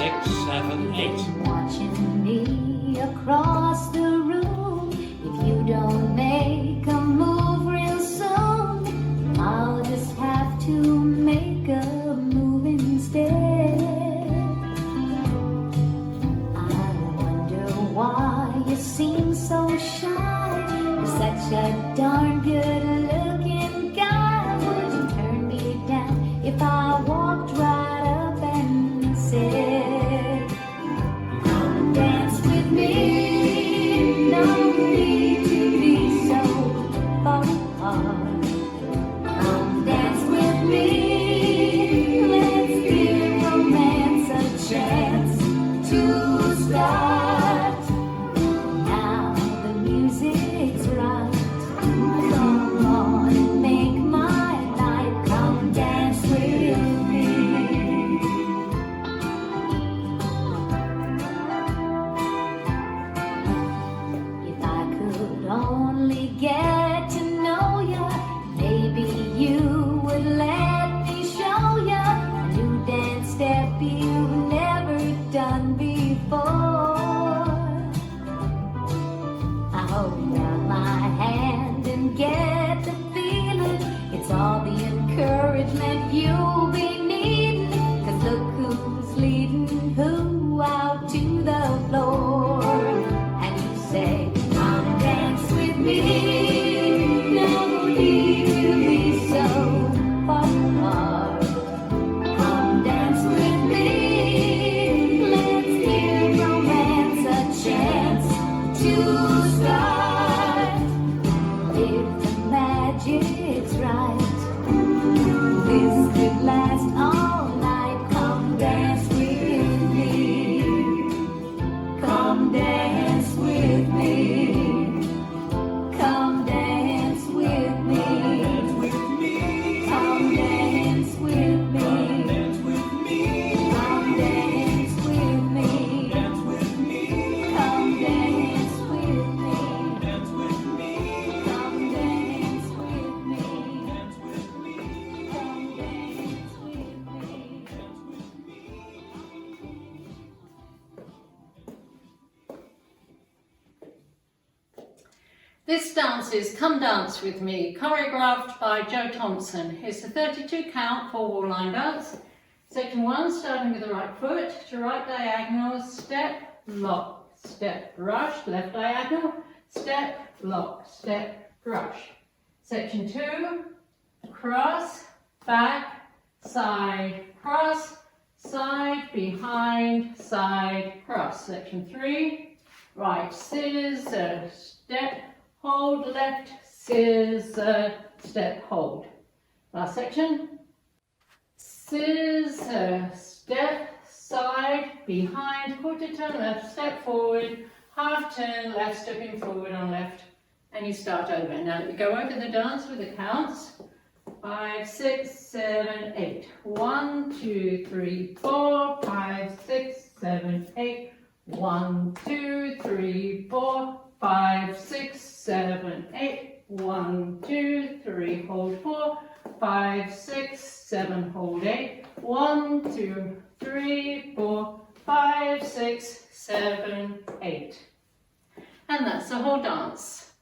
6, 7, 8. Watching me across the room. If you don't make a move real soon, I'll just have to make a move instead. I wonder why you seem so shy. You're such a darn good looking guy. Would you turn me down if I walked right up and said, come dance with me? No need to be so far apart. Come dance with me. Let's give romance a chance to start. Now the music's right. Come on and make my night. Come dance with me. If I could only get to know ya, maybe you would let me show ya a new dance step you've never done before. I hold out my hand and get the feeling it's all the encouragement you'll be needing. 'Cause look who's leading who out to the floor. And you say, come dance with me. No need to be so far apart. Come dance with me. Let's give romance a chance to start. If the magic's right, this could last all night. Come dance with me. Come dance with me. Come dance with me. Come dance with me. Come dance with me. Come dance with me. Come dance with me. Come dance with me. This dance is Come Dance With Me, choreographed by Joe Thompson. It's a 32 count four-wall line dance. Section 1, starting with the right foot, to right diagonal, step, lock, step, rush, left diagonal, step, lock, step, rush. Section 2, cross, back, side, cross, side, behind, side, cross. Section 3, right scissor, step, hold, left scissor, step, hold. Last section. Scissor, step, side, behind, quarter turn left, step forward, half turn left, stepping forward on left, and you start over. Now you go over the dance with the counts. 5, 6, 7, 8. 1, 2, 3, 4, 5, 6, 7, 8. 1, 2, 3, 4, 5, 6, 7, 8. 1, 2, 3, hold 4, 5, 6, 7, hold 8. 1, 2, 3, 4, 5, 6, 7, 8. And that's the whole dance.